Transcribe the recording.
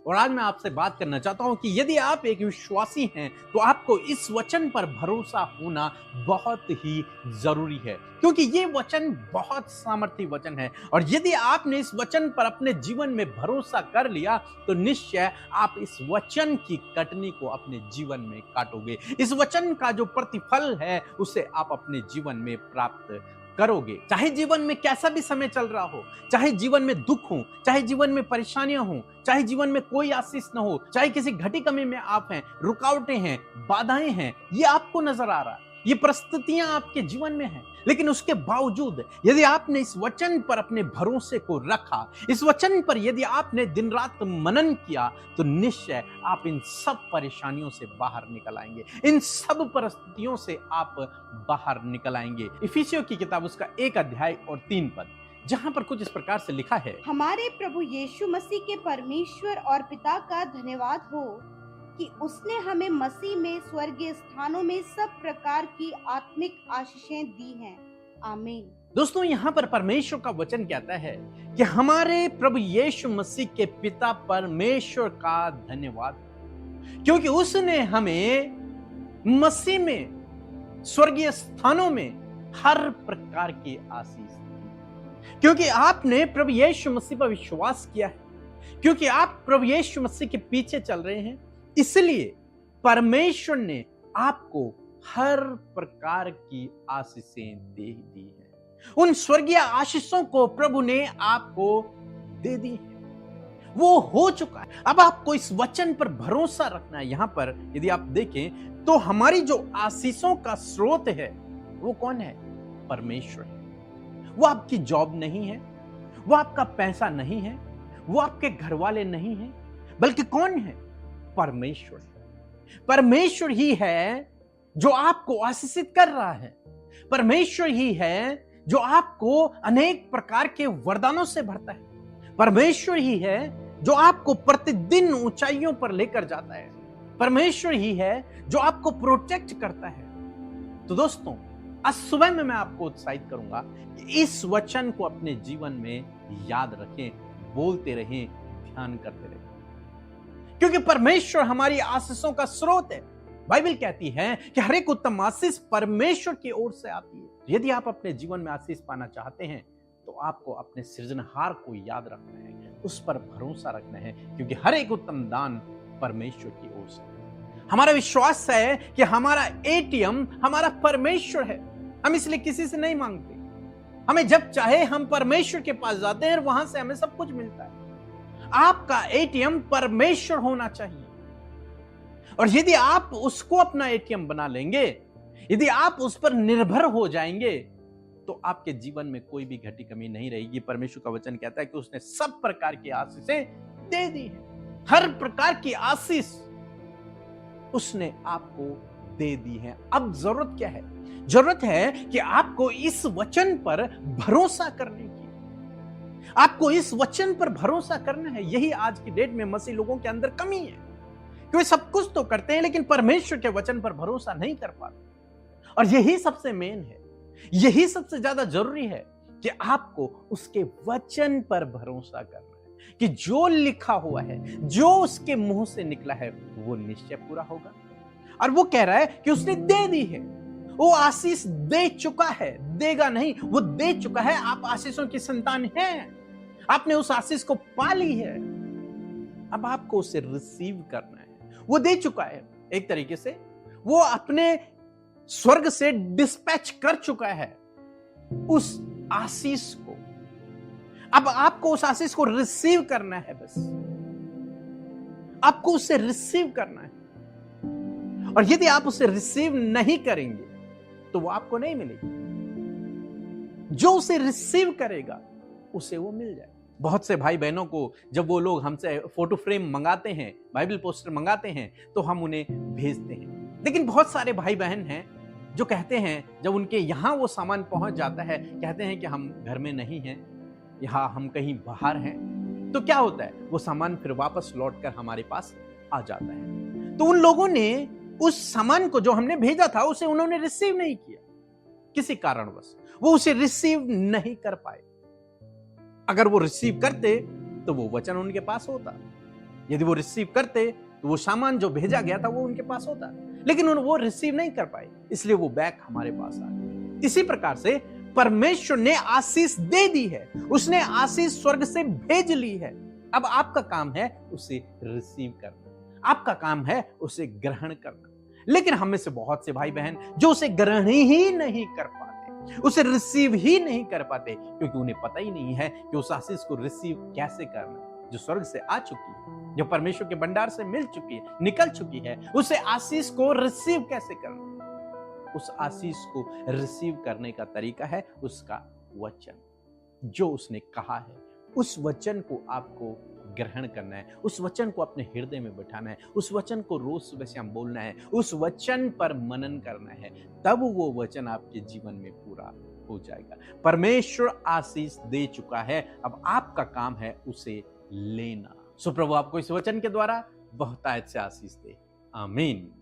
और आज मैं आपसे बात करना चाहता हूं कि यदि आप एक विश्वासी हैं तो आपको इस वचन पर भरोसा होना बहुत ही जरूरी है, क्योंकि ये वचन बहुत सामर्थी वचन है। और यदि आपने इस वचन पर अपने जीवन में भरोसा कर लिया तो निश्चय आप इस वचन की कटनी को अपने जीवन में काटोगे। इस वचन का जो प्रतिफल है उसे आप अपने जीवन में प्राप्त करोगे। चाहे जीवन में कैसा भी समय चल रहा हो, चाहे जीवन में दुख हो, चाहे जीवन में परेशानियां हो, चाहे जीवन में कोई आशीष न हो, चाहे किसी घटी कमी में आप हैं, रुकावटें हैं, बाधाएं हैं, ये आपको नजर आ रहा है, ये परिस्थितियां आपके जीवन में हैं, लेकिन उसके बावजूद यदि आपने इस वचन पर अपने भरोसे को रखा, इस वचन पर यदि आपने दिन रात मनन किया, तो निश्चय आप इन सब परेशानियों से बाहर निकल आएंगे, इन सब परिस्थितियों से आप बाहर निकल आएंगे। इफिसियों की किताब उसका 1 अध्याय और 3 पद, जहां पर कुछ इस प्रकार से लिखा है, हमारे प्रभु यीशु मसीह के परमेश्वर और पिता का धन्यवाद हो कि उसने हमें मसीह में स्वर्गीय स्थानों में सब प्रकार की आत्मिक आशीषें दी हैं। आमीन। दोस्तों, यहाँ पर परमेश्वर का वचन कहता है कि हमारे प्रभु यीशु मसीह के पिता परमेश्वर का धन्यवाद, क्योंकि उसने हमें मसीह में स्वर्गीय स्थानों में हर प्रकार की आशीष दी। क्योंकि आपने प्रभु यीशु मसीह पर विश्वास किया है, क्योंकि आप प्रभु यीशु मसीह के पीछे चल रहे हैं, इसलिए परमेश्वर ने आपको हर प्रकार की आशीषें दे दी हैं। उन स्वर्गीय आशीषों को प्रभु ने आपको दे दी है, वो हो चुका है। अब आपको इस वचन पर भरोसा रखना है। यहां पर यदि आप देखें तो हमारी जो आशीषों का स्रोत है वो कौन है? परमेश्वर है। वो आपकी जॉब नहीं है, वो आपका पैसा नहीं है, वो आपके घर वाले नहीं है, बल्कि कौन है? परमेश्वर। परमेश्वर ही है जो आपको आशीषित कर रहा है। परमेश्वर ही है जो आपको अनेक प्रकार के वरदानों से भरता है। परमेश्वर ही है जो आपको प्रतिदिन ऊंचाइयों पर लेकर जाता है। परमेश्वर ही है जो आपको प्रोटेक्ट करता है। तो दोस्तों, आज सुबह में मैं आपको उत्साहित करूंगा कि इस वचन को अपने जीवन में याद रखें, बोलते रहें, ध्यान करते रहें, क्योंकि परमेश्वर हमारी आशीषों का स्रोत है। बाइबल कहती है कि हर एक उत्तम आशीष परमेश्वर की ओर से आती है। यदि आप अपने जीवन में आशीष पाना चाहते हैं तो आपको अपने सृजनहार को याद रखना है, उस पर भरोसा रखना है, क्योंकि हर एक उत्तम दान परमेश्वर की ओर से है। हमारा विश्वास है कि हमारा एटीएम हमारा परमेश्वर है। हम इसलिए किसी से नहीं मांगते, हमें जब चाहे हम परमेश्वर के पास जाते हैं और वहां से हमें सब कुछ मिलता है। आपका एटीएम परमेश्वर होना चाहिए, और यदि आप उसको अपना एटीएम बना लेंगे, यदि आप उस पर निर्भर हो जाएंगे, तो आपके जीवन में कोई भी घटी कमी नहीं रहेगी। परमेश्वर का वचन कहता है कि उसने सब प्रकार की आशीषें दे दी है। हर प्रकार की आशीष उसने आपको दे दी है। अब जरूरत क्या है? जरूरत है कि आपको इस वचन पर भरोसा करने की। आपको इस वचन पर भरोसा करना है। यही आज की डेट में मसीह लोगों के अंदर कमी है कि वे सब कुछ तो करते हैं लेकिन परमेश्वर के वचन पर भरोसा नहीं कर पाते। और यही सबसे मेन है, यही सबसे ज्यादा जरूरी है कि आपको उसके वचन पर भरोसा करना है कि जो लिखा हुआ है, जो उसके मुंह से निकला है, वो निश्चय पूरा होगा। और वो कह रहा है कि उसने दे दी है, वो आशीष दे चुका है, देगा नहीं, वो दे चुका है। आप आशीषों की संतान हैं, आपने उस आशीष को पा ली है, अब आपको उसे रिसीव करना है। वो दे चुका है, एक तरीके से वो अपने स्वर्ग से डिस्पैच कर चुका है उस आशीष को। अब आपको उस आशीष को रिसीव करना है, बस आपको उसे रिसीव करना है। और यदि आप उसे रिसीव नहीं करेंगे तो वो आपको नहीं मिलेगी। जो उसे रिसीव करेगा उसे वो मिल जाए। बहुत से भाई बहनों को जब वो लोग हमसे फोटो फ्रेम मंगाते हैं, बाइबल पोस्टर मंगाते हैं, तो हम उन्हें भेजते हैं। लेकिन बहुत सारे भाई बहन हैं जो कहते हैं, जब उनके यहां वो सामान पहुंच जाता है, कहते हैं कि हम घर में नहीं हैं, यहाँ हम कहीं बाहर हैं। तो क्या होता है? वो सामान फिर वापस लौटकर हमारे पास आ जाता है। तो उन लोगों ने उस सामान को जो हमने भेजा था उसे उन्होंने रिसीव नहीं किया, किसी कारणवश वो उसे रिसीव नहीं कर पाए। अगर वो रिसीव करते तो वो वचन उनके पास होता। यदि वो रिसीव करते तो वो सामान जो भेजा गया था वो उनके पास होता, लेकिन वो रिसीव नहीं कर पाए, इसलिए वो बैग हमारे पास आ गया। इसी प्रकार से परमेश्वर ने आशीष दे दी है, उसने आशीष स्वर्ग से भेज ली है। अब आपका काम है उसे रिसीव करना, आपका काम है उसे ग्रहण करना। लेकिन हम में से बहुत से भाई बहन जो उसे ग्रहण ही नहीं कर पाते, उसे रिसीव ही नहीं कर पाते, क्योंकि उन्हें पता ही नहीं है कि उस आशीष को रिसीव कैसे करना, जो स्वर्ग से आ चुकी है, जो परमेश्वर के भंडार से मिल चुकी है, निकल चुकी है, उसे आशीष को रिसीव कैसे करना। उस आशीष को रिसीव करने का तरीका है उसका वचन, जो उसने कहा है, उस वचन को आपको ग्रहण करना है, उस वचन को अपने हृदय में बिठाना है, उस वचन को रोज सुबह शाम बोलना है, उस वचन पर मनन करना है, तब वो वचन आपके जीवन में पूरा हो जाएगा। परमेश्वर आशीष दे चुका है, अब आपका काम है उसे लेना। सो प्रभु आपको इस वचन के द्वारा बहुतायत से आशीष दे। आमीन।